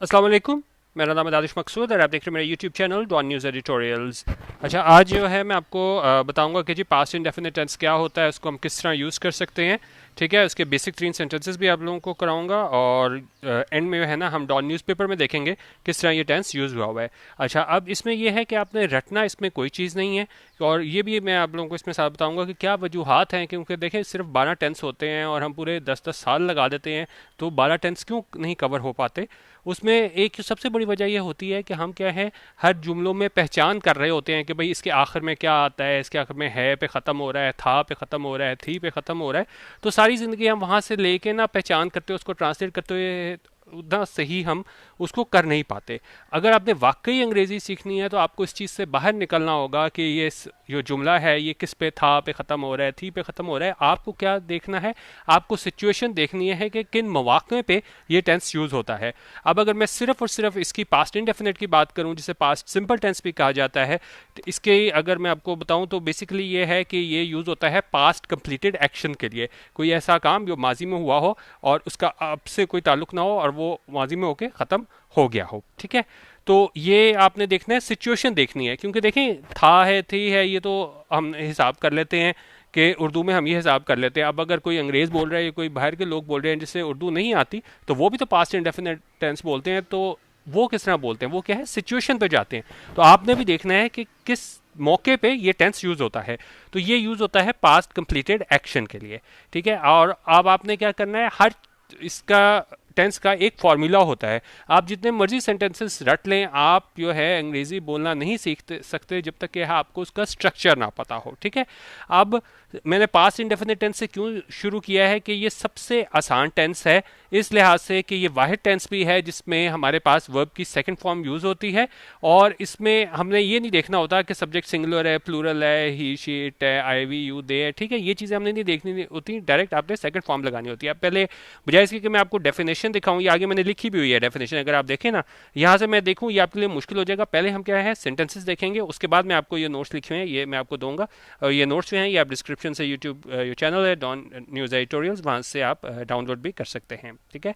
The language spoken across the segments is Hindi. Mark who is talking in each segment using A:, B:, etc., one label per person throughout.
A: अस्सलाम वालेकुम। मेरा नाम है दानिश मकसूद और आप देख रहे हैं मेरा YouTube channel Dawn news editorials. अच्छा, आज जो है मैं आपको बताऊंगा कि जी पास्ट इंडेफिनिट टेंस क्या होता है, उसको हम किस तरह यूज़ कर सकते हैं। ठीक है, उसके बेसिक 3 सेंटेंसेस भी आप लोगों को कराऊंगा और एंड में है ना हम डॉन न्यूज़पेपर में देखेंगे किस तरह ये टेंस यूज़ हुआ है। अच्छा, अब इसमें यह है कि आपने रटना इसमें कोई चीज़ नहीं है और ये भी मैं आप लोगों को इसमें साथ बताऊंगा कि क्या वजूहत हैं, क्योंकि देखें सिर्फ 12 टेंस होते हैं और हम पूरे 10-10 साल लगा देते हैं, तो 12 टेंस क्यों नहीं कवर हो पाते। उसमें एक सबसे बड़ी वजह यह होती है कि हम क्या है हर जुमलों में पहचान कर रहे होते हैं कि भाई इसके आखिर में क्या आता है, इसके आखिर में है पे ख़त्म हो रहा है, था पे ख़त्म हो रहा है, थी पे ख़त्म हो रहा है। तो सारी ज़िंदगी हम वहाँ से लेके ना पहचान करते हुए उसको ट्रांसलेट करते हुए उतना सही हम उसको कर नहीं पाते। अगर आपने वाकई अंग्रेज़ी सीखनी है तो आपको इस चीज़ से बाहर निकलना होगा कि ये जो जुमला है ये किस पे था पे ख़त्म हो रहा है, थी पे ख़त्म हो रहा है। आपको क्या देखना है, आपको सिचुएशन देखनी है कि किन मौक़े पे ये टेंस यूज़ होता है। अब अगर मैं सिर्फ और सिर्फ इसकी पास्ट इंडेफिनिट की बात करूं, जिसे पास्ट सिंपल टेंस भी कहा जाता है, तो इसके अगर मैं आपको बताऊं तो बेसिकली ये है कि ये यूज़ होता है पास्ट कंप्लीटेड एक्शन के लिए। कोई ऐसा काम जो माजी में हुआ हो और उसका आपसे कोई ताल्लुक ना हो और वो माजी में होके ख़त्म हो गया हो। ठीक है, तो ये आपने देखना है, सिचुएशन देखनी है, क्योंकि देखें था है थी है ये तो हम हिसाब कर लेते हैं कि उर्दू में हम ये हिसाब कर लेते हैं। अब अगर कोई अंग्रेज़ बोल रहा है या कोई बाहर के लोग बोल रहे हैं जिससे उर्दू नहीं आती, तो वो भी तो पास्ट इंडेफिनिट टेंस बोलते हैं। तो वो किस तरह बोलते हैं, वो क्या है सिचुएशन पे जाते हैं। तो आपने भी देखना है कि किस मौके पे ये टेंस यूज होता है। तो ये यूज होता है पास्ट कंप्लीटेड एक्शन के लिए। ठीक है, और अब आपने क्या करना है, हर इसका टेंस का एक फॉर्मूला होता है। आप जितने मर्जी सेंटेंसेस रट लें, आप जो है अंग्रेजी बोलना नहीं सीख सकते जब तक कि आपको उसका स्ट्रक्चर ना पता हो। ठीक है, अब मैंने पास्ट इंडेफिनिट टेंस से क्यों शुरू किया है कि ये सबसे आसान टेंस है, इस लिहाज से कि ये वाहिद टेंस भी है जिसमें हमारे पास वर्ब की सेकंड फॉर्म यूज होती है और इसमें हमने ये नहीं देखना होता कि सब्जेक्ट सिंगुलर है, प्लूरल है, ही शी इट है, आई वी यू दे है। ठीक है, ये चीज़ें हमने नहीं देखनी होती, डायरेक्ट आपने सेकंड फॉर्म लगानी होती है। अब पहले बजाय इसके कि मैं आपको डेफिनेशन दिखाऊं, ये आगे मैंने लिखी भी हुई है डेफिनेशन, अगर आप देखें ना यहाँ से मैं देखूँ ये आपके लिए मुश्किल हो जाएगा। पहले हम क्या है सेंटेंसेस देखेंगे, उसके बाद मैं आपको ये नोट्स लिखे हुए हैं ये मैं आपको दूंगा और ये नोट्स जो हैं ये आप डिस्क्रिप्शन से यूट्यूब जो चैनल है डॉन न्यूज़ एडिटोरियल्स, वहाँ से आप डाउनलोड भी कर सकते हैं। ठीक है,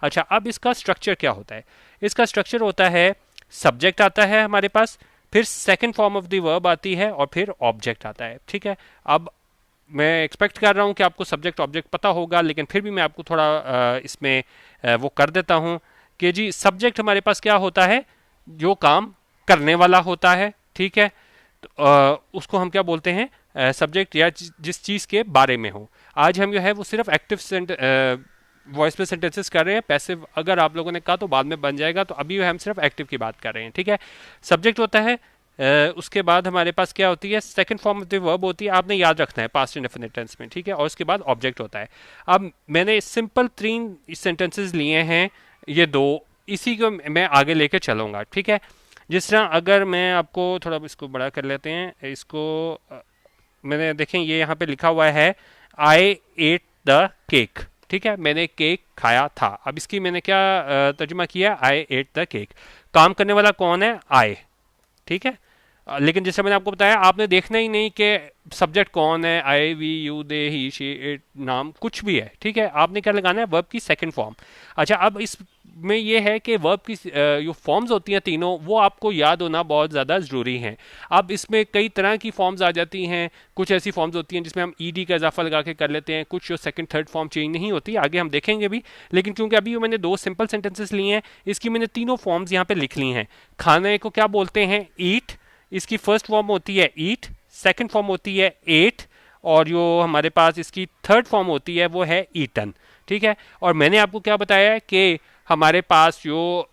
A: अच्छा अब इसका स्ट्रक्चर क्या होता है। इसका स्ट्रक्चर होता है सब्जेक्ट आता है हमारे पास, फिर second form of the verb आती है और फिर ऑब्जेक्ट आता है। ठीक है, अब मैं एक्सपेक्ट कर रहा हूँ कि आपको सब्जेक्ट ऑब्जेक्ट पता होगा, लेकिन फिर भी मैं आपको थोड़ा इसमें वो कर देता हूँ कि जी सब्जेक्ट हमारे पास क्या होता है, जो काम करने वाला होता है। ठीक है, तो, उसको हम क्या बोलते हैं सब्जेक्ट, या जिस चीज़ के बारे में हो। आज हम जो है वो सिर्फ एक्टिव वॉइस पे सेंटेंसेस कर रहे हैं, पैसिव अगर आप लोगों ने कहा तो बाद में बन जाएगा, तो अभी हम सिर्फ एक्टिव की बात कर रहे हैं। ठीक है, सब्जेक्ट होता है, उसके बाद हमारे पास क्या होती है second form of the verb होती है, आपने याद रखना है पास्ट इंडेफिनिट टेंस में। ठीक है, और उसके बाद ऑब्जेक्ट होता है। अब मैंने सिंपल 3 सेंटेंसेस लिए हैं, ये दो, इसी को मैं आगे लेके चलूंगा। ठीक है, जिस तरह अगर मैं आपको थोड़ा इसको बड़ा कर लेते हैं, इसको मैंने देखें ये यहाँ पे लिखा हुआ है आई एट द केक। ठीक है, मैंने केक खाया था। अब इसकी मैंने क्या तर्जुमा किया, आई एट द केक। काम करने वाला कौन है, आई। ठीक है, लेकिन जैसे मैंने आपको बताया आपने देखना ही नहीं कि सब्जेक्ट कौन है, I we you they he she it, नाम कुछ भी है। ठीक है, आपने क्या लगाना है, वर्ब की सेकंड फॉर्म। अच्छा, अब इसमें यह है कि वर्ब की जो फॉर्म्स होती हैं तीनों, वो आपको याद होना बहुत ज़्यादा ज़रूरी है। अब इसमें कई तरह की फॉर्म्स आ जाती हैं। कुछ ऐसी फॉर्म्स होती हैं जिसमें हम ईडी का इजाफा लगा के कर लेते हैं, कुछ जो सेकंड थर्ड फॉर्म चेंज नहीं होती, आगे हम देखेंगे भी। लेकिन क्योंकि अभी मैंने 2 सिंपल सेंटेंसेस लिए हैं, इसकी मैंने तीनों फॉर्म्स यहाँ पे लिख ली हैं। खाने को क्या बोलते हैं, ईट। इसकी फर्स्ट फॉर्म होती है ईट, सेकंड फॉर्म होती है एट, और जो हमारे पास इसकी थर्ड फॉर्म होती है वो है ईटन। ठीक है, और मैंने आपको क्या बताया है कि हमारे पास जो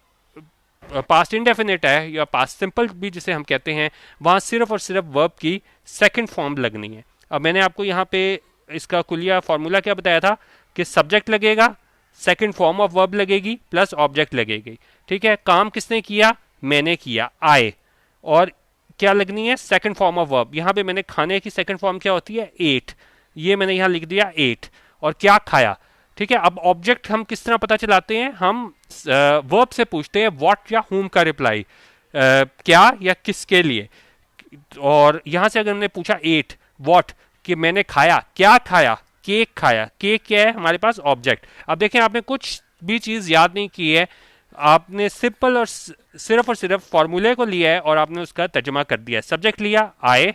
A: पास्ट इंडेफिनिट है या पास्ट सिंपल भी जिसे हम कहते हैं, वहाँ सिर्फ और सिर्फ वर्ब की सेकंड फॉर्म लगनी है। अब मैंने आपको यहाँ पे इसका कुलिया फार्मूला क्या बताया था कि सब्जेक्ट लगेगा, सेकंड फॉर्म ऑफ वर्ब लगेगी, प्लस ऑब्जेक्ट लगेगी। ठीक है, काम किसने किया, मैंने किया, आए, और क्या लगनी है, सेकंड फॉर्म ऑफ वर्ब। यहाँ पे मैंने खाने की सेकंड फॉर्म क्या होती है, एट, ये मैंने यहाँ लिख दिया एट, और क्या खाया। ठीक है, अब ऑब्जेक्ट हम किस तरह पता चलाते हैं, हम वर्ब से पूछते हैं व्हाट या हुम का रिप्लाई, क्या या किसके लिए। और यहाँ से अगर हमने पूछा एट व्हाट, कि मैंने खाया, क्या खाया, केक खाया, केक क्या है हमारे पास ऑब्जेक्ट। अब देखें आपने कुछ भी चीज़ याद नहीं की है, आपने सिंपल और सिर्फ फॉर्मूले को लिया है और आपने उसका तर्जुमा कर दिया है। सब्जेक्ट लिया आए,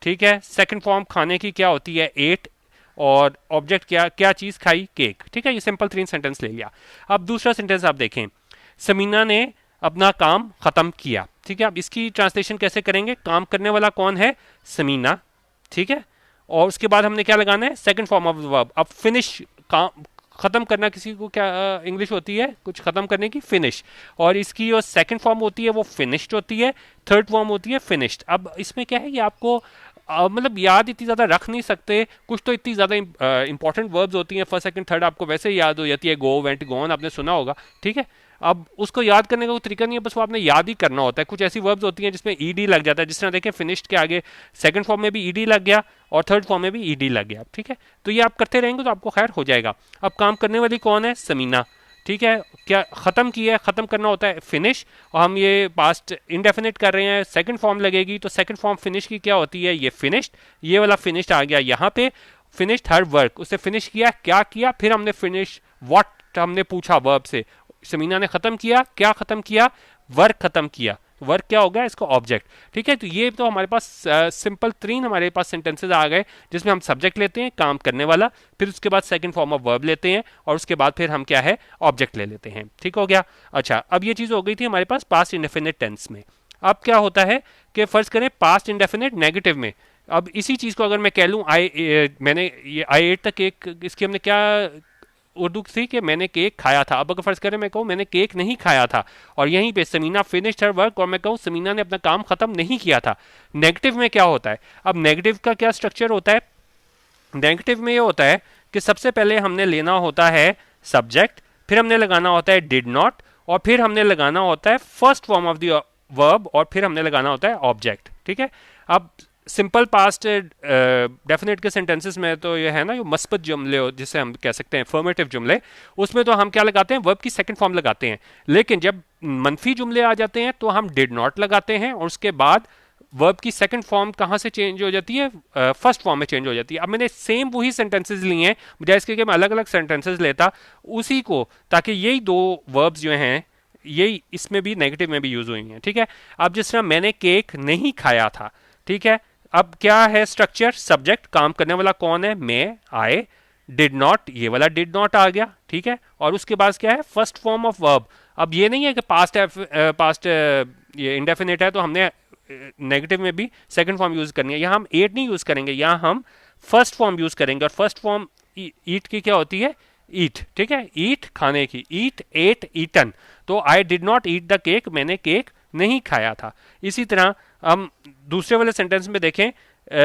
A: ठीक है, सेकंड फॉर्म खाने की क्या होती है एट, और ऑब्जेक्ट क्या क्या चीज खाई केक, ठीक है, ये सिंपल 3 सेंटेंस ले लिया। अब दूसरा सेंटेंस आप देखें, समीना ने अपना काम खत्म किया, ठीक है। अब इसकी ट्रांसलेशन कैसे करेंगे, काम करने वाला कौन है, समीना, ठीक है, और उसके बाद हमने क्या लगाना है, सेकंड फॉर्म ऑफ वर्ब। अब फिनिश, काम खत्म करना किसी को क्या इंग्लिश होती है, कुछ खत्म करने की, फिनिश, और इसकी जो सेकंड फॉर्म होती है वो फिनिश्ड होती है, थर्ड फॉर्म होती है फिनिश्ड। अब इसमें क्या है, ये आपको मतलब याद इतनी ज़्यादा रख नहीं सकते, कुछ तो इतनी ज़्यादा इंपॉर्टेंट वर्ब्स होती हैं, फर्स्ट सेकंड थर्ड आपको वैसे ही याद हो जाती है, गो वेंट गोन आपने सुना होगा, ठीक है। अब उसको याद करने का कोई तरीका नहीं है, बस वो आपने याद ही करना होता है। कुछ ऐसी वर्ब्स होती हैं जिसमें ईडी लग जाता है, जिस तरह देखें फिनिश्ड के आगे सेकंड फॉर्म में भी ईडी लग गया और थर्ड फॉर्म में भी ईडी लग गया, ठीक है। तो ये आप करते रहेंगे तो आपको खैर हो जाएगा। अब काम करने वाली कौन है, समीना, ठीक है, क्या खत्म किया है, खत्म करना होता है फिनिश, और हम ये पास्ट इंडेफिनिट कर रहे हैं, सेकंड फॉर्म लगेगी, तो सेकंड फॉर्म फिनिश की क्या होती है, ये फिनिश्ड, ये वाला फिनिश्ड आ गया यहाँ पे, फिनिश्ड हर वर्क, उससे फिनिश किया, क्या किया, फिर हमने फिनिश व्हाट हमने पूछा वर्ब से, समीना ने खत्म किया, क्या खत्म किया, वर्क खत्म किया, वर्क क्या हो गया, इसको ऑब्जेक्ट, ठीक है। तो ये तो हमारे पास सिंपल 3 हमारे पास सेंटेंसेस आ गए, जिसमें हम सब्जेक्ट लेते हैं काम करने वाला, फिर उसके बाद सेकंड फॉर्म ऑफ वर्ब लेते हैं, और उसके बाद फिर हम क्या है ऑब्जेक्ट ले लेते हैं, ठीक हो गया। अच्छा, अब ये चीज़ हो गई थी हमारे पास पास्ट इंडेफिनिट टेंस में। अब क्या होता है कि फर्ज करें पास्ट इंडेफिनिट नेगेटिव में, अब इसी चीज़ को अगर मैं कह लूँ मैंने ये आई एट तक एक, इसकी हमने क्या उर्दू थी कि मैंने केक खाया था। अब अगर फर्ज करें मैं कहूँ मैंने केक नहीं खाया था, और यहीं पे समीना फिनिश्ड हर वर्क, और मैं कहूँ समीना ने अपना काम खत्म नहीं किया था, नेगेटिव में क्या होता है। अब नेगेटिव का क्या स्ट्रक्चर होता है, नेगेटिव में ये होता है कि सबसे पहले हमने लेना होता है सब्जेक्ट, फिर हमने लगाना होता है डिड नॉट, और फिर हमने लगाना होता है first form of the verb, और फिर हमने लगाना होता है ऑब्जेक्ट, ठीक है। अब सिंपल पास्ट डेफिनेट के सेंटेंसेस में तो ये है ना, जो मस्बत जुमले हो जिसे हम कह सकते हैं फॉर्मेटिव जुमले, उसमें तो हम क्या लगाते हैं, वर्ब की सेकंड फॉर्म लगाते हैं। लेकिन जब मनफी जुमले आ जाते हैं तो हम डिड नॉट लगाते हैं, और उसके बाद वर्ब की सेकंड फॉर्म कहाँ से चेंज हो जाती है, फर्स्ट फॉर्म में चेंज हो जाती है। अब मैंने सेम वही सेंटेंसेस लिए हैं, बजाय इसके कि मैं अलग अलग सेंटेंसेस लेता उसी को, ताकि यही दो वर्ब्स जो हैं यही इसमें भी नेगेटिव में भी यूज हुई हैं, ठीक है। अब जिस तरह मैंने केक नहीं खाया था, ठीक है, अब क्या है स्ट्रक्चर, सब्जेक्ट, काम करने वाला कौन है, मैं, आए, डिड नॉट, ये वाला डिड नॉट आ गया, ठीक है, और उसके बाद क्या है फर्स्ट फॉर्म ऑफ वर्ब। अब ये नहीं है कि पास्ट ये इंडेफिनिट है तो हमने नेगेटिव में भी सेकंड फॉर्म यूज करनी है, यहाँ हम एट नहीं यूज करेंगे, यहाँ हम फर्स्ट फॉर्म यूज करेंगे, और फर्स्ट फॉर्म ईट की क्या होती है, ईट, ठीक है, ईट खाने की, ईट, एट, ईटन, तो I did not eat the cake, मैंने केक नहीं खाया था। इसी तरह हम दूसरे वाले सेंटेंस में देखें,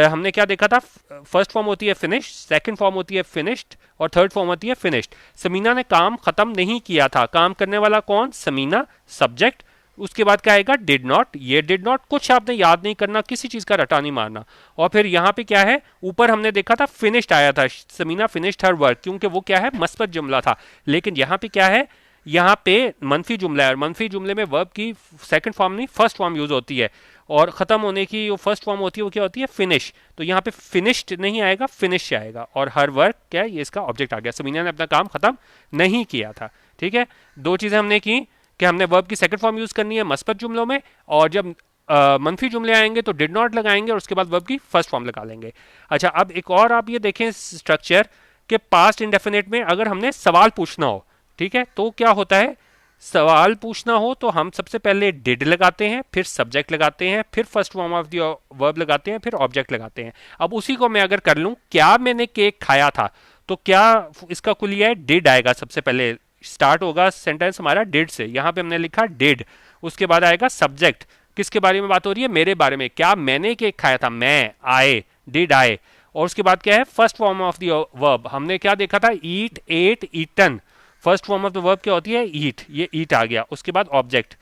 A: हमने क्या देखा था, फर्स्ट फॉर्म होती है फिनिश, सेकंड फॉर्म होती है फिनिश्ड, और थर्ड फॉर्म होती है फिनिश्ड। समीना ने काम खत्म नहीं किया था, काम करने वाला कौन, समीना, सब्जेक्ट, उसके बाद क्या आएगा डिड नॉट, ये डिड नॉट कुछ आपने याद नहीं करना, किसी चीज का रटा नहीं मारना, और फिर यहाँ पे क्या है, ऊपर हमने देखा था फिनिश्ड आया था, समीना फिनिश्ड हर वर्क, क्योंकि वो क्या है मस्बत जुमला था। लेकिन यहाँ पे क्या है, यहाँ पे मनफी जुमला है, और मनफी जुमले में वर्ब की सेकंड फॉर्म नहीं फर्स्ट फॉर्म यूज होती है, और खत्म होने की जो फर्स्ट फॉर्म होती है वो क्या होती है, फिनिश। तो यहाँ पे फिनिश्ड नहीं आएगा, फिनिश आएगा, और हर वर्क क्या है, ये इसका ऑब्जेक्ट आ गया, समीना ने अपना काम खत्म नहीं किया था, ठीक है। दो चीजें हमने की कि हमने वर्ब की सेकंड फॉर्म यूज करनी है मस्बत जुमलों में, और जब मनफी जुमले आएंगे तो डिड नॉट लगाएंगे, और उसके बाद वर्ब की फर्स्ट फॉर्म लगा लेंगे। अच्छा, अब एक और आप ये देखें स्ट्रक्चर कि पास्ट इंडेफिनिट में अगर हमने सवाल पूछना हो, ठीक है, तो क्या होता है, सवाल पूछना हो तो हम सबसे पहले डिड लगाते हैं, फिर सब्जेक्ट लगाते हैं, फिर first form of the verb लगाते हैं, फिर ऑब्जेक्ट लगाते हैं। अब उसी को मैं अगर कर लूं, क्या मैंने केक खाया था, तो क्या इसका कुलिया है, डिड आएगा, सबसे पहले स्टार्ट होगा सेंटेंस हमारा डिड से, यहां पे हमने लिखा डिड, उसके बाद आएगा सब्जेक्ट, किसके बारे में बात हो रही है, मेरे बारे में, क्या मैंने केक खाया था, मैं, आए, डिड आए, और उसके बाद क्या है first form of the verb, हमने क्या देखा था, eat, ate, eaten, first form of the verb क्या होती है, ईट, ये ईट आ गया। उसके बाद ऑब्जेक्ट,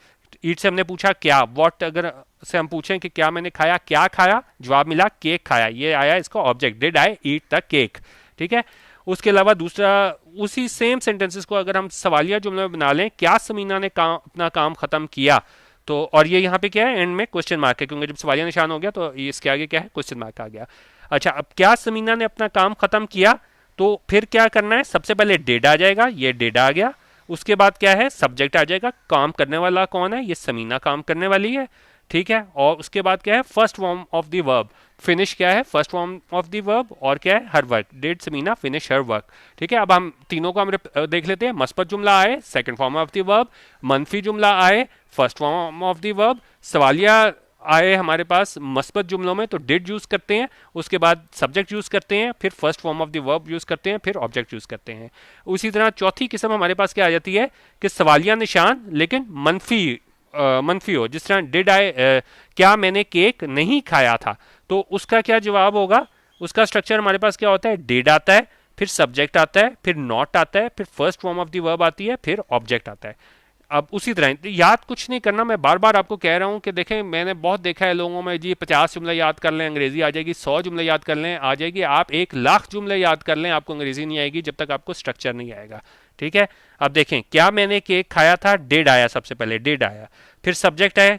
A: ईट से हमने पूछा क्या, व्हाट अगर से हम पूछें कि क्या मैंने खाया, क्या खाया, जवाब मिला केक खाया, ये आया इसका object, did I eat the cake, ठीक है। उसके अलावा दूसरा उसी सेम सेंटेंसेस को अगर हम सवालिया जुमले में बना लें, क्या समीना ने अपना काम खत्म किया, तो और ये यहाँ पे क्या है, एंड में क्वेश्चन मार्क है, क्योंकि जब सवालिया निशान हो गया तो इसके आगे क्या है, क्वेश्चन मार्क आ गया। अच्छा, अब क्या समीना ने अपना काम खत्म किया, तो फिर क्या करना है, सबसे पहले डिड आ जाएगा, ये डिड आ गया, उसके बाद क्या है, सब्जेक्ट आ जाएगा। काम करने वाला कौन है, ये समीना काम करने वाली है, ठीक है। और उसके बाद क्या है, first form of the verb. Finish क्या है, first form of the verb, और क्या है, her work. Did Samina finish her work, ठीक है। अब हम तीनों को हम देख लेते हैं। मस्बत जुमला आए, second form of the verb. मनफी जुमला आए, first form of the verb. सवालिया आए हमारे पास मस्बत जुमलों में, तो डिड यूज करते हैं, उसके बाद सब्जेक्ट यूज करते हैं, फिर first form of the verb use करते हैं, फिर ऑब्जेक्ट यूज करते हैं। उसी तरह चौथी किस्म हमारे पास क्या आ जाती है कि सवालिया निशान लेकिन मनफी हो। जिस तरह डिड आई, क्या मैंने केक नहीं खाया था, तो उसका क्या जवाब होगा। उसका स्ट्रक्चर हमारे पास क्या होता है, डिड आता है, फिर सब्जेक्ट आता है, फिर नॉट आता है, फिर first form of the verb आती है, फिर ऑब्जेक्ट आता है। अब उसी तरह याद कुछ नहीं करना, मैं बार बार आपको कह रहा हूं कि देखें, मैंने बहुत देखा है लोगों में, जी 50 जुमले याद कर लें अंग्रेजी आ जाएगी, 100 जुमले याद कर लें आ जाएगी, आप 1 लाख जुमले याद कर लें आपको अंग्रेजी नहीं आएगी जब तक आपको स्ट्रक्चर नहीं आएगा, ठीक है। अब देखें, क्या मैंने केक खाया था, डिड आया, सबसे पहले डिड आया, फिर सब्जेक्ट आया,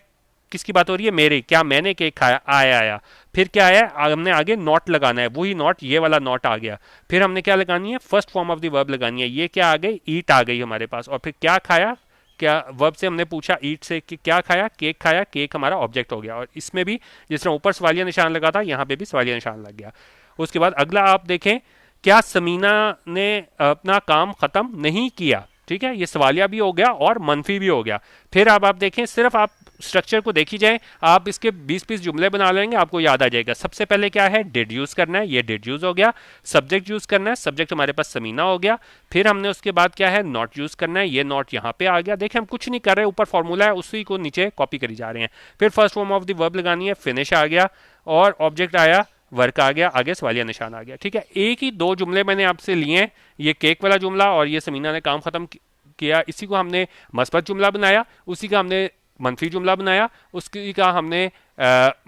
A: किसकी बात हो रही है, मेरी, क्या मैंने केक खाया, आया। फिर क्या आया, हमने आगे नॉट लगाना है, वही नॉट, ये वाला नॉट आ गया। फिर हमने क्या लगानी है, first form of the verb लगानी है, ये क्या आ गई, ईट आ गई हमारे पास। और फिर क्या खाया, क्या वर्ब से हमने पूछा ईट से कि क्या खाया, केक खाया, केक हमारा ऑब्जेक्ट हो गया। और इसमें भी जिस तरह ऊपर सवालिया निशान लगा था, यहाँ पे भी सवालिया निशान लग गया। उसके बाद अगला आप देखें, क्या समीना ने अपना काम खत्म नहीं किया, ठीक है, ये सवालिया भी हो गया और मनफी भी हो गया। फिर अब आप देखें, सिर्फ आप स्ट्रक्चर को देखी जाए, आप इसके 20-20 जुमले बना लेंगे, आपको याद आ जाएगा। सबसे पहले क्या है, डिड यूज करना है, ये डिड यूज हो गया। सब्जेक्ट यूज करना है, सब्जेक्ट हमारे पास समीना हो गया। फिर हमने उसके बाद क्या है, नॉट यूज करना है, ये नॉट यहाँ पे आ गया। देखिए हम कुछ नहीं कर रहे, ऊपर फॉर्मूला है उसी को नीचे कॉपी करी जा रहे हैं। फिर first form of the verb लगानी है, फिनिश आ गया, और ऑब्जेक्ट आया, वर्क आ गया, आगे सवालिया निशान आ गया, ठीक है। एक ही 2 जुमले मैंने आपसे लिए हैं, ये केक वाला जुमला और ये समीना ने काम खत्म किया, इसी को हमने मस्बत जुमला बनाया, उसी का हमने मनफी जुमला बनाया, उसकी का हमने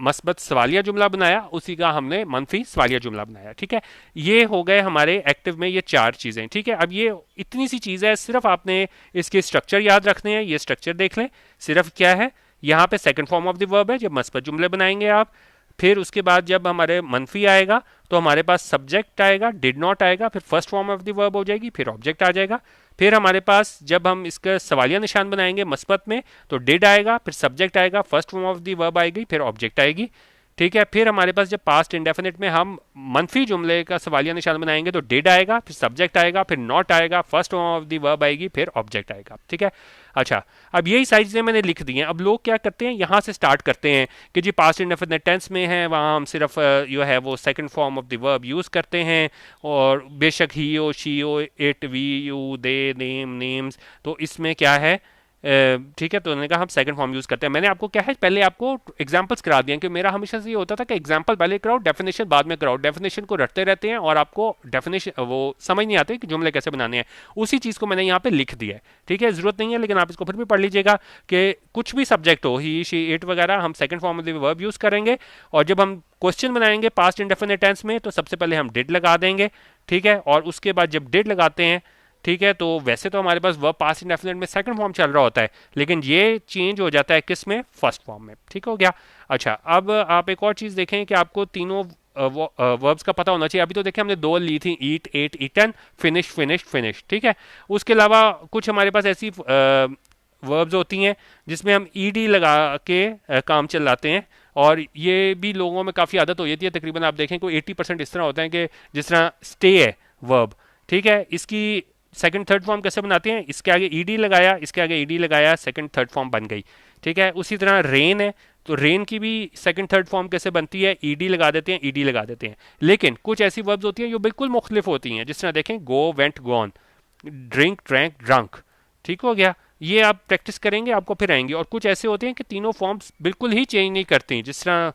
A: मस्बत सवालिया जुमला बनाया, उसी का हमने मनफी सवालिया जुमला बनाया, ठीक है। ये हो गए हमारे एक्टिव में ये 4 चीज़ें, ठीक है। अब ये इतनी सी चीज़ है, सिर्फ आपने इसके स्ट्रक्चर याद रखने हैं। ये स्ट्रक्चर देख लें, सिर्फ क्या है, यहाँ पे second form of the verb है, जब मस्बत जुमले बनाएंगे आप। फिर उसके बाद जब हमारे मनफी आएगा तो हमारे पास सब्जेक्ट आएगा, डिड नॉट आएगा, फिर first form of the verb हो जाएगी, फिर ऑब्जेक्ट आ जाएगा। फिर हमारे पास जब हम इसका सवालिया निशान बनाएंगे मस्बत में, तो डिड आएगा, फिर सब्जेक्ट आएगा, first form of the verb आएगी, फिर ऑब्जेक्ट आएगी, ठीक है। फिर हमारे पास जब पास्ट इंडेफिनिट में हम मनफी जुमले का सवालिया निशान बनाएंगे, तो डिड आएगा, फिर सब्जेक्ट आएगा, फिर नॉट आएगा, first form of the verb आएगी, फिर ऑब्जेक्ट आएगा, ठीक है। अच्छा, अब यही सारी चीज़ें मैंने लिख दी हैं। अब लोग क्या करते हैं, यहाँ से स्टार्ट करते हैं कि जी पास्ट इंडेफिनिट टेंस में है, वहाँ हम सिर्फ जो है वो second form of the verb use करते हैं, और बेशक ही हो, शी हो, it, we, you, they, name, names, तो इसमें क्या है, ठीक है। तो उन्होंने कहा हम सेकंड फॉर्म यूज़ करते हैं। मैंने आपको क्या है, पहले आपको एग्जांपल्स करा दिए, कि मेरा हमेशा से ये होता था कि एग्जांपल पहले कराओ, डेफिनेशन बाद में कराओ। डेफिनेशन को रटते रहते हैं और आपको डेफिनेशन वो समझ नहीं आते कि जुमले कैसे बनाने हैं। उसी चीज़ को मैंने यहाँ पे लिख दिया है, ठीक है। ज़रूरत नहीं है, लेकिन आप इसको फिर भी पढ़ लीजिएगा कि कुछ भी सब्जेक्ट हो, ही, शी, इट वगैरह, हम second form of the verb use करेंगे। और जब हम क्वेश्चन बनाएंगे पास्ट इंडेफिनिट टेंस में, तो सबसे पहले हम डिड लगा देंगे, ठीक है। और उसके बाद जब डिड लगाते हैं, ठीक है, तो वैसे तो हमारे पास वर्ब पास्ट इंडेफिनिट में सेकंड फॉर्म चल रहा होता है, लेकिन ये चेंज हो जाता है किस में, फर्स्ट फॉर्म में, ठीक हो गया। अच्छा, अब आप एक और चीज़ देखें कि आपको तीनों वर्ब्स का पता होना चाहिए। अभी तो देखें हमने 2 ली थी, eat, ate, eaten, finish, finish, finish, ठीक है। उसके अलावा कुछ हमारे पास ऐसी वर्ब्स होती हैं जिसमें हम ईडी लगा के काम चलाते हैं, और ये भी लोगों में काफ़ी आदत हो जाती है। तकरीबन आप देखें कोई 80% इस तरह होता है कि जिस तरह स्टे है वर्ब, ठीक है, इसकी सेकंड थर्ड फॉर्म कैसे बनाते हैं, इसके आगे ईडी लगाया, इसके आगे ईडी लगाया, सेकंड थर्ड फॉर्म बन गई, ठीक है। उसी तरह रेन है, तो रेन की भी सेकंड थर्ड फॉर्म कैसे बनती है, ईडी लगा देते हैं, ईडी लगा देते हैं। लेकिन कुछ ऐसी वर्ब्स होती हैं जो बिल्कुल मुख्तलिफ होती हैं, जिस तरह देखें go, went, gone, drink, drank, drunk, ठीक हो गया। ये आप प्रैक्टिस करेंगे आपको फिर आएंगे। और कुछ ऐसे होते हैं कि तीनों फॉर्म्स बिल्कुल ही चेंज नहीं करती, जिस तरह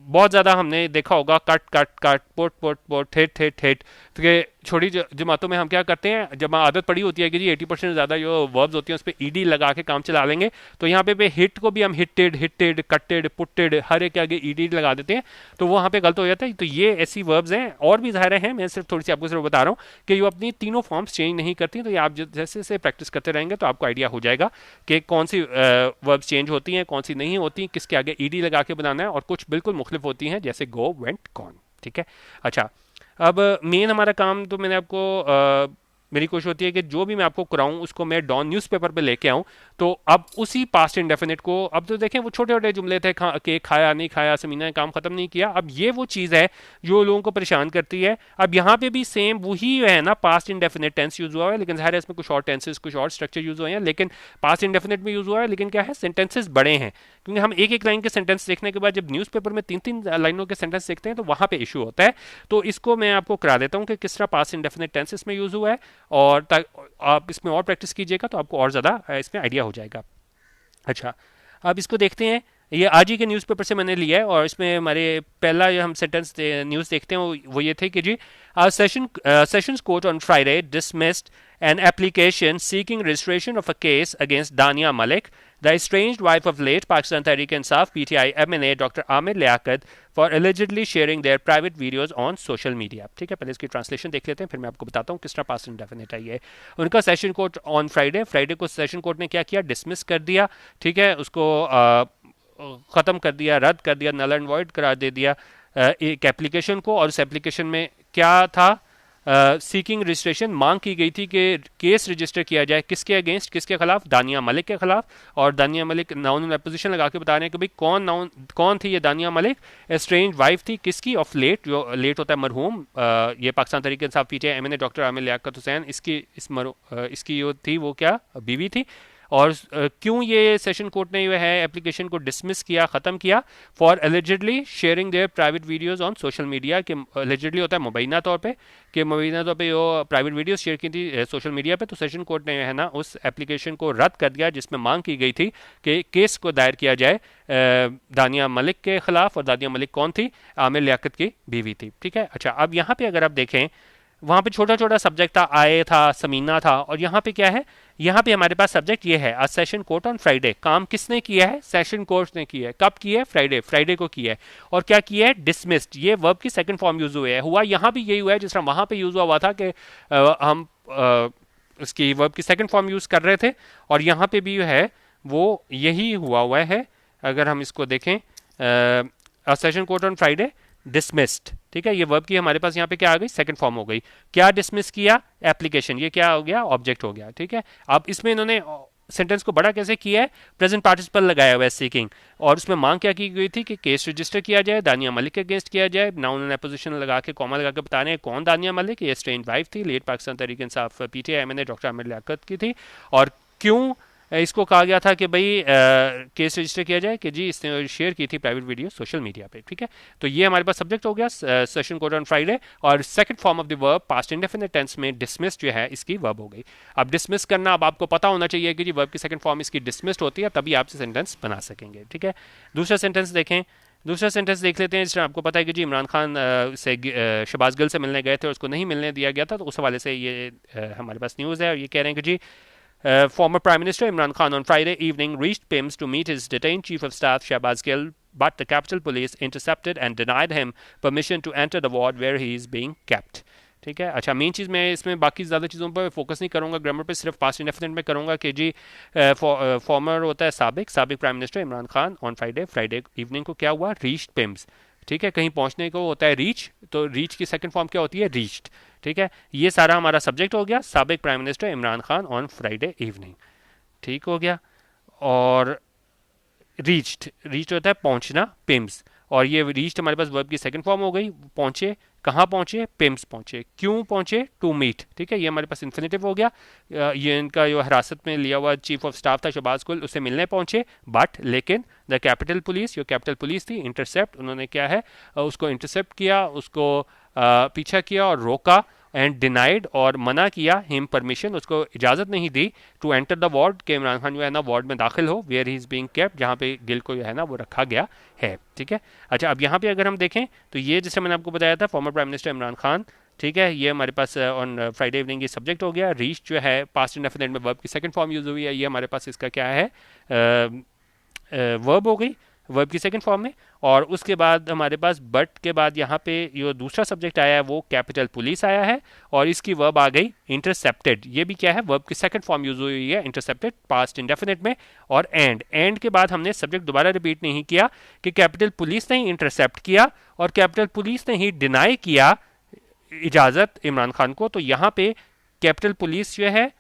A: बहुत ज़्यादा हमने देखा होगा, cut, cut, cut, put, put, put, hit, hit, hit. तो छोटी जमातों में हम क्या करते हैं, जब आदत पड़ी होती है कि जी 80% ज़्यादा जो वर्ब्स होती हैं उस पर ईडी लगा के काम चला लेंगे, तो यहाँ पे हिट को भी हम हिटेड, हिटेड, कटेड, पुटेड, हर एक के आगे ईडी लगा देते हैं, तो वो वहाँ पे गलत हो जाता है। तो ये ऐसी वर्ब्स हैं, और भी ज़ाहिर हैं, मैं सिर्फ थोड़ी सी आपको सिर्फ बता रहा हूँ कि ये अपनी तीनों फॉर्म्स चेंज नहीं करती। तो ये आप जैसे जैसे प्रैक्टिस करते रहेंगे तो आपको आइडिया हो जाएगा कि कौन सी वर्ब्स चेंज होती हैं, कौन सी नहीं होती, किसके आगे ईडी लगा के बनाना है, और कुछ बिल्कुल मुख्तलिफ होती हैं, जैसे गो, वेंट, गॉन, ठीक है। अच्छा, अब मेन हमारा काम तो मैंने आपको मेरी कोशिश होती है कि जो भी मैं आपको कराऊं उसको मैं डॉन न्यूज़पेपर पे लेके आऊं। तो अब उसी पास्ट इंडेफिनिट को, अब तो देखें वो छोटे छोटे जुमले थे, केक खाया नहीं खाया, समीना ने काम खत्म नहीं किया, अब ये वो चीज़ है जो लोगों को परेशान करती है। अब यहाँ पे भी सेम वही है ना, पास्ट इंडेफिनिट टेंस यूज हुआ है, लेकिन ज़ाहिर है इसमें कुछ और टेंसेस कुछ और स्ट्रक्चर यूज हुए हैं, लेकिन पास्ट इंडेफिनिट में यूज हुआ है, लेकिन क्या है, सेंटेंसेस बड़े हैं। क्योंकि हम एक एक लाइन के सेंटेंस देखने के बाद जब न्यूज़पेपर में तीन तीन लाइनों के सेंटेंस देखते हैं तो वहां पे इशू होता है। तो इसको मैं आपको करा देता हूं कि किस तरह पास्ट इंडेफिनिट टेंस इसमें यूज हुआ है, और आप इसमें और प्रैक्टिस कीजिएगा तो आपको और ज़्यादा इसमें आइडिया हो जाएगा। अच्छा, अब इसको देखते हैं। ये आज ही के न्यूज़पेपर से मैंने लिया है, और इसमें हमारे पहला जो हम सेंटेंस न्यूज़ देखते हैं वो ये थे कि जी, sessions court on Friday dismissed an application seeking registration of a case against Dania Malik, the estranged wife of late Pakistan Tehreek-e-Insaf (PTI) MNA Dr. Amir Liaquat, for allegedly sharing their private videos on social media। ठीक है, पहले इसकी ट्रांसलेशन देख लेते हैं, फिर मैं आपको बताता हूँ किस तरह पास्ट इंडेफिनिट है ये। उनका सेशन कोर्ट ऑन फ्राइडे को सेशन कोर्ट ने क्या किया, डिसमिस कर दिया। ठीक है, उसको ख़त्म कर दिया, रद्द कर दिया, नल एंड वॉइड करार दे दिया एक एप्लीकेशन को। और उस एप्लीकेशन में क्या था, सीकिंग रजिस्ट्रेशन, मांग की गई थी कि केस रजिस्टर किया जाए किसके अगेंस्ट, किसके खिलाफ, दानिया मलिक के खिलाफ। और दानिया मलिक नाउन अपोजिशन लगा के बता रहे हैं कि भाई कौन थी ये दानिया मलिक, एस्ट्रेंज वाइफ थी किसकी, ऑफ लेट, जो लेट होता है मरहूम, ये Pakistan Tehreek Insaf PTI MNA doctor Amir Liaquat Hussain, इसकी जो थी वो क्या बीवी थी। और क्यों ये सेशन कोर्ट ने जो है एप्लीकेशन को डिसमिस किया, ख़त्म किया, for allegedly sharing their private videos on social media, कि एलिजिडली होता है मुबैना तौर पे, कि मुबैना तौर पे वो प्राइवेट वीडियोज़ शेयर की थी सोशल मीडिया पे। तो सेशन कोर्ट ने है ना उस एप्लीकेशन को रद्द कर दिया जिसमें मांग की गई थी कि केस को दायर किया जाए दानिया मलिक के खिलाफ। और दानिया मलिक कौन थी, आमिर लियाकत की बीवी थी। ठीक है, अच्छा, अब यहाँ पे अगर आप देखें, वहाँ पे छोटा छोटा सब्जेक्ट था, आए था, समीना था, और यहाँ पे क्या है, यहाँ पे हमारे पास सब्जेक्ट ये है, आज सेशन कोर्ट ऑन फ्राइडे। काम किसने किया है, सेशन कोर्ट ने किया है। कब किया है, फ्राइडे को किया है। और क्या किया है, डिसमिस्ड, ये वर्ब की सेकंड फॉर्म यूज हुए है। हुआ यहाँ भी यही हुआ है जिस तरह वहाँ पे यूज हुआ था कि हम उसकी वर्ब की सेकंड फॉर्म यूज कर रहे थे, और यहाँ पे भी है वो यही हुआ है। अगर हम इसको देखें, session court on Friday dismissed, ठीक है, ये वर्ब की हमारे पास यहाँ पे क्या आ गई, सेकंड फॉर्म हो गई। क्या डिसमिस किया, एप्लीकेशन, ये क्या हो गया, ऑब्जेक्ट हो गया। ठीक है, अब इसमें इन्होंने सेंटेंस को बड़ा कैसे किया है, प्रेजेंट पार्टिसिपल लगाया हुआ है सीकिंग, और उसमें मांग क्या की गई थी कि केस रजिस्टर किया जाए, दानिया मलिक के अगेंस्ट किया जाए। नाउन एंड अपोजिशन लगा के, कॉमा लगा के बता रहे हैं कौन दानिया मलिक, ये स्ट्रेंज वाइफ थी, late Pakistan Tehreek Insaf PTI MNA doctor Amir Liaquat की थी। और क्यों इसको कहा गया था कि भाई केस रजिस्टर किया जाए कि जी इसने शेयर की थी प्राइवेट वीडियो सोशल मीडिया पे। ठीक है, तो ये हमारे पास सब्जेक्ट हो गया, सेशन कोर्ट ऑन फ्राइडे। और second form of the verb past indefinite tense में डिसमिस जो है इसकी वर्ब हो गई। अब डिसमिस करना, अब आपको पता होना चाहिए कि जी वर्ब की सेकंड फॉर्म इसकी डिसमिस्ड होती है, तभी आप सेंटेंस बना सकेंगे। ठीक है, दूसरा सेंटेंस देखें, दूसरा सेंटेंस देख लेते हैं। जिस आपको पता है कि जी इमरान खान से शहबाज गिल से मिलने गए थे और उसको नहीं मिलने दिया गया था, तो उस हवाले से ये हमारे पास न्यूज़ है, और ये कह रहे हैं कि जी former Prime Minister Imran Khan on Friday evening reached PIMS to meet his detained Chief of Staff Shahbaz Gill, but the Capitol Police intercepted and denied him permission to enter the ward where he is being kept। ठीक है, अच्छा, मेन चीज़ मैं इसमें बाकी ज़्यादा चीज़ों पर फोकस नहीं करूँगा, ग्रामर पे सिर्फ पास्ट इंडेफिनिट में करूँगा कि जी फॉर्मर होता है साबिक prime minister Imran Khan on Friday evening को क्या हुआ, रीच्ड पिम्स। ठीक है, कहीं पहुंचने को होता है रीच, तो रीच की सेकंड फॉर्म क्या होती है, रीच्ड। ठीक है, ये सारा हमारा सब्जेक्ट हो गया, साबिक prime minister Imran Khan on Friday evening. ठीक हो गया, और रीच्ड होता है पहुंचना, पिम्स, और ये रीच्ड हमारे पास वर्ब की सेकंड फॉर्म हो गई। पहुंचे, कहाँ पहुंचे, पिम्स पहुंचे। क्यों पहुंचे, टू मीट। ठीक है, ये हमारे पास इन्फिनेटिव हो गया। ये इनका जो हिरासत में लिया हुआ चीफ ऑफ स्टाफ था शहबाज गुल, उससे मिलने पहुंचे, बट लेकिन द कैपिटल पुलिस, जो कैपिटल पुलिस थी, इंटरसेप्ट, उन्होंने क्या है उसको इंटरसेप्ट किया, उसको पीछा किया और रोका, एंड डिनाइड, और मना किया, हिम परमिशन, उसको इजाज़त नहीं दी, टू एंटर द वार्ड, के इमरान खान जो है ना वार्ड में दाखिल हो, where he is being kept, जहाँ पे गिल को जो है ना वो रखा गया है। ठीक है, अच्छा, अब यहाँ पे अगर हम देखें तो ये जैसे मैंने आपको बताया था former prime minister Imran Khan, ठीक है, ये हमारे पास ऑन फ्राइडे इवनिंग ये सब्जेक्ट हो गया। रीच जो है पास्ट इंडेफिनिट में वर्ब की सेकंड फॉर्म यूज हुई है, ये हमारे पास इसका क्या है, वर्ब हो गई, वर्ब की सेकंड फॉर्म में। और उसके बाद हमारे पास बट के बाद यहाँ पे जो दूसरा सब्जेक्ट आया है वो कैपिटल पुलिस आया है, और इसकी वर्ब आ गई इंटरसेप्टेड। ये भी क्या है, वर्ब की सेकंड फॉर्म यूज हुई है, इंटरसेप्टेड, पास्ट इंडेफिनिट में। और एंड के बाद हमने सब्जेक्ट दोबारा रिपीट नहीं किया कि कैपिटल पुलिस ने ही इंटरसेप्ट किया और कैपिटल पुलिस ने ही डिनाई किया इजाज़त इमरान खान को। तो यहाँ पे कैपिटल पुलिस जो है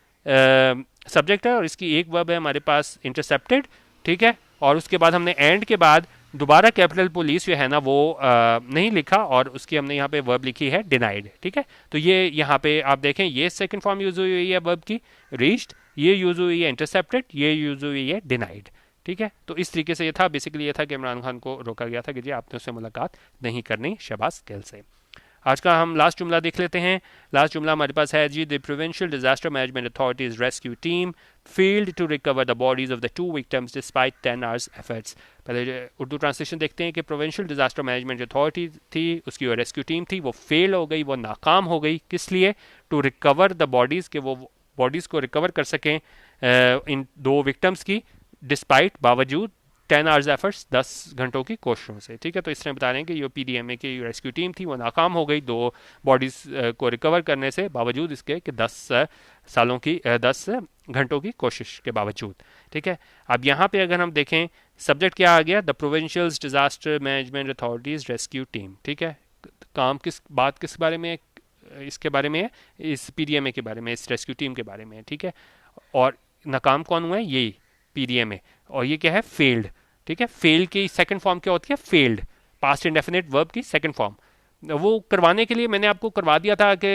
A: सब्जेक्ट है और इसकी एक वर्ब है हमारे पास इंटरसेप्टेड, ठीक है। और उसके बाद हमने एंड के बाद दोबारा कैपिटल पुलिस जो है ना वो नहीं लिखा और उसकी हमने यहाँ पे वर्ब लिखी है डिनाइड, ठीक है। तो ये यहाँ पे आप देखें ये सेकंड फॉर्म यूज हुई है वर्ब की रीच्ड, ये यूज हुई है इंटरसेप्टेड, ये यूज हुई है डिनाइड, ठीक है। तो इस तरीके से ये था, बेसिकली ये था कि इमरान खान को रोका गया था कि जी आपने उससे मुलाकात नहीं करनी शहबाज गिल से। आज का हम लास्ट जुमला देख लेते हैं। लास्ट जुमला हमारे पास है जी, the provincial disaster management authorities rescue team failed to recover the bodies of the 2 victims despite 10 hours efforts. पहले उर्दू ट्रांसलेशन देखते हैं कि प्रोविंशियल डिजास्टर मैनेजमेंट अथॉरिटी थी, उसकी जो रेस्क्यू टीम थी वो फेल हो गई, वो नाकाम हो गई। किस लिए? टू रिकवर द बॉडीज़, के वो बॉडीज़ को रिकवर कर सकें इन 2 विक्टिम्स की, डिस्पाइट बावजूद 10 आवर्स एफर्ट्स 10 घंटों की कोशिशों से, ठीक है। तो इस तरह बता रहे हैं कि जो पीडीएमए की रेस्क्यू टीम थी वो नाकाम हो गई 2 बॉडीज को रिकवर करने से, बावजूद इसके कि 10 सालों की 10 घंटों की कोशिश के बावजूद, ठीक है। अब यहाँ पे अगर हम देखें सब्जेक्ट क्या आ गया, the provincial disaster management authorities rescue team, ठीक है। काम किस बारे में, इसके बारे में है, इस पीडीएमए के बारे में, इस रेस्क्यू टीम के बारे में है, ठीक है। और नाकाम कौन हुआ है? यही पीडीएमए। और ये क्या है? फेल्ड, ठीक है। फेल की सेकंड फॉर्म क्या होती है? फेल्ड, पास्ट इंडेफिनिट वर्ब की सेकंड फॉर्म। वो करवाने के लिए मैंने आपको करवा दिया था कि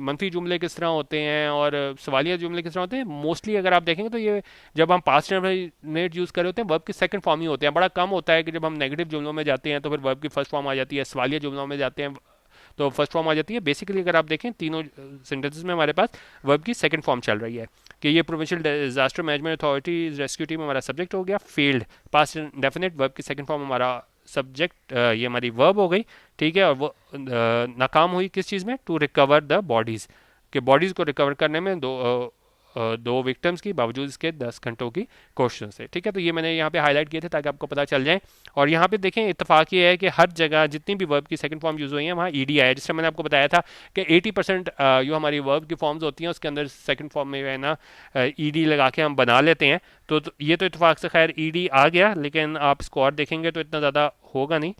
A: मनफी जुमले किस तरह होते हैं और सवालिया जुमले किस तरह होते हैं। मोस्टली अगर आप देखेंगे तो ये जब हम पास्ट इंडेफिनिट यूज़ कर रहे होते हैं वर्ब की सेकंड फॉर्म ही होते हैं। बड़ा कम होता है कि जब हम नेगेटिव जुमलों में जाते हैं तो फिर वर्ब की फर्स्ट फॉर्म आ जाती है, सवालिया जुमलों में जाते हैं तो फर्स्ट फॉर्म आ जाती है। बेसिकली अगर आप देखें तीनों सेंटेंसेस में हमारे पास वर्ब की सेकंड फॉर्म चल रही है कि ये provincial disaster management authority rescue team हमारा सब्जेक्ट हो गया, फेल्ड पास्ट इंडेफिनिट वर्ब की सेकंड फॉर्म हमारा सब्जेक्ट, ये हमारी वर्ब हो गई, ठीक है। और वो नाकाम हुई किस चीज़ में? टू रिकवर द बॉडीज़, के बॉडीज़ को रिकवर करने में 2 विक्टिम्स की बावजूद इसके 10 घंटों की कोशिशों से, ठीक है। तो ये मैंने यहाँ पे हाईलाइट किए थे ताकि आपको पता चल जाए। और यहाँ पे देखें इत्तेफाक ये है कि हर जगह जितनी भी वर्ब की सेकंड फॉर्म यूज़ हुई है वहाँ ईडी आया, जिससे मैंने आपको बताया था कि 80% जो हमारी वर्ब की फॉर्म्स होती हैं उसके अंदर सेकंड फॉर्म में जो है ना ईडी लगा के हम बना लेते हैं। तो ये तो इत्तेफाक से खैर ईडी आ गया, लेकिन आप इसको और देखेंगे तो इतना ज़्यादा होगा नहीं।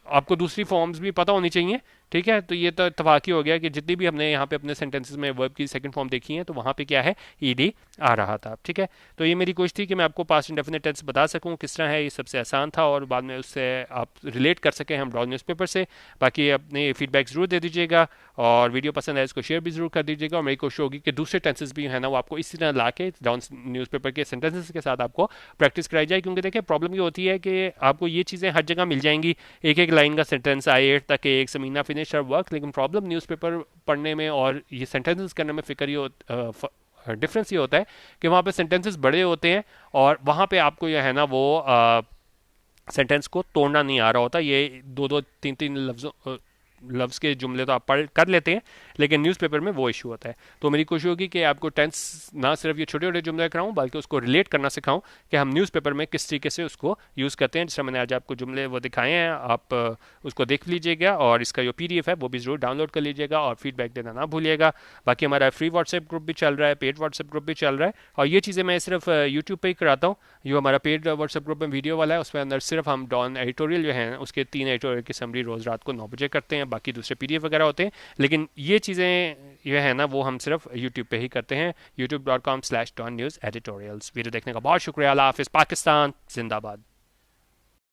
A: आपको दूसरी फॉर्म्स भी पता होनी चाहिए, ठीक है। तो ये तो इत्तफाकी हो गया कि जितनी भी हमने यहाँ पे अपने सेंटेंसेस में वर्ब की सेकंड फॉर्म देखी है तो वहाँ पे क्या है? ईडी आ रहा था, ठीक है। तो ये मेरी कोशिश थी कि मैं आपको पास्ट इंडेफिनिट टेंस बता सकूँ किस तरह है, ये सबसे आसान था और बाद में उससे आप रिलेट कर सकें हम डॉन न्यूज़पेपर से। बाकी अपने फीडबैक ज़रूर दे दीजिएगा और वीडियो पसंद है इसको शेयर भी ज़रूर कर दीजिएगा। और मेरी कोशिश होगी कि दूसरे टेंसेस भी है ना वो आपको इसी तरह ला के डॉन न्यूज़पेपर के सेंटेंसेस के साथ आपको प्रैक्टिस कराई जाए। क्योंकि देखिए प्रॉब्लम ये होती है कि आपको ये चीज़ें हर जगह मिल जाएंगी, एक एक लाइन का सेंटेंस आए 8 तक एक समीना फिनिश और वर्क, लेकिन प्रॉब्लम न्यूज़पेपर पढ़ने में और ये सेंटेंसेस करने में फ़िक्र ये डिफरेंस ये होता है कि वहाँ पे सेंटेंसेस बड़े होते हैं और वहाँ पे आपको यह है ना वो सेंटेंस को तोड़ना नहीं आ रहा होता। ये 2-2 3-3 लफ्ज़ के जुमले तो आप पढ़ कर लेते हैं, लेकिन न्यूज़पेपर में वो इशू होता है। तो मेरी कोशिश होगी कि आपको टेंस ना सिर्फ ये छोटे छोटे जुमले कराऊं बल्कि उसको रिलेट करना सिखाऊं कि हम न्यूज़पेपर में किस तरीके से उसको यूज़ करते हैं। जिस तरह मैंने आज आपको जुमले वो दिखाए हैं, आप उसको देख लीजिएगा और इसका जो PDF है वो भी ज़रूर डाउनलोड कर लीजिएगा और फीडबैक देना ना भूलिएगा। बाकी हमारा फ्री व्हाट्सएप ग्रुप भी चल रहा है, पेड व्हाट्सएप ग्रुप भी चल रहा है और ये चीज़ें मैं सिर्फ यूट्यूब पर ही कराता हूँ। जो हमारा पेड व्हाट्सएप ग्रुप में वीडियो वाला है उसमें अंदर सिर्फ हम डॉन एडिटोरियल जो है उसके 3 एडिटोरियल की समरी रोज़ रात को 9 बजे करते हैं, बाकी दूसरे PDF वगैरह होते हैं। लेकिन ये चीज़ें ये है ना वो हम सिर्फ यूट्यूब पे ही करते हैं, youtube.com/donNewsEditorials। वीडियो देखने का बहुत शुक्रिया। अल्लाह हाफिज़। पाकिस्तान जिंदाबाद।